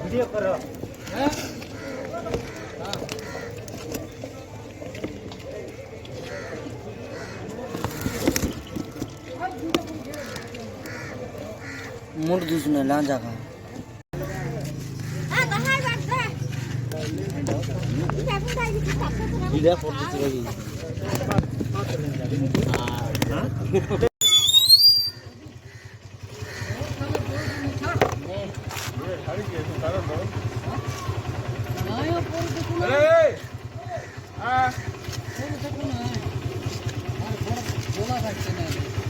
video करो मुड़ दूसने लांजा का इधर फोटो चलेगी बोला सकते हैं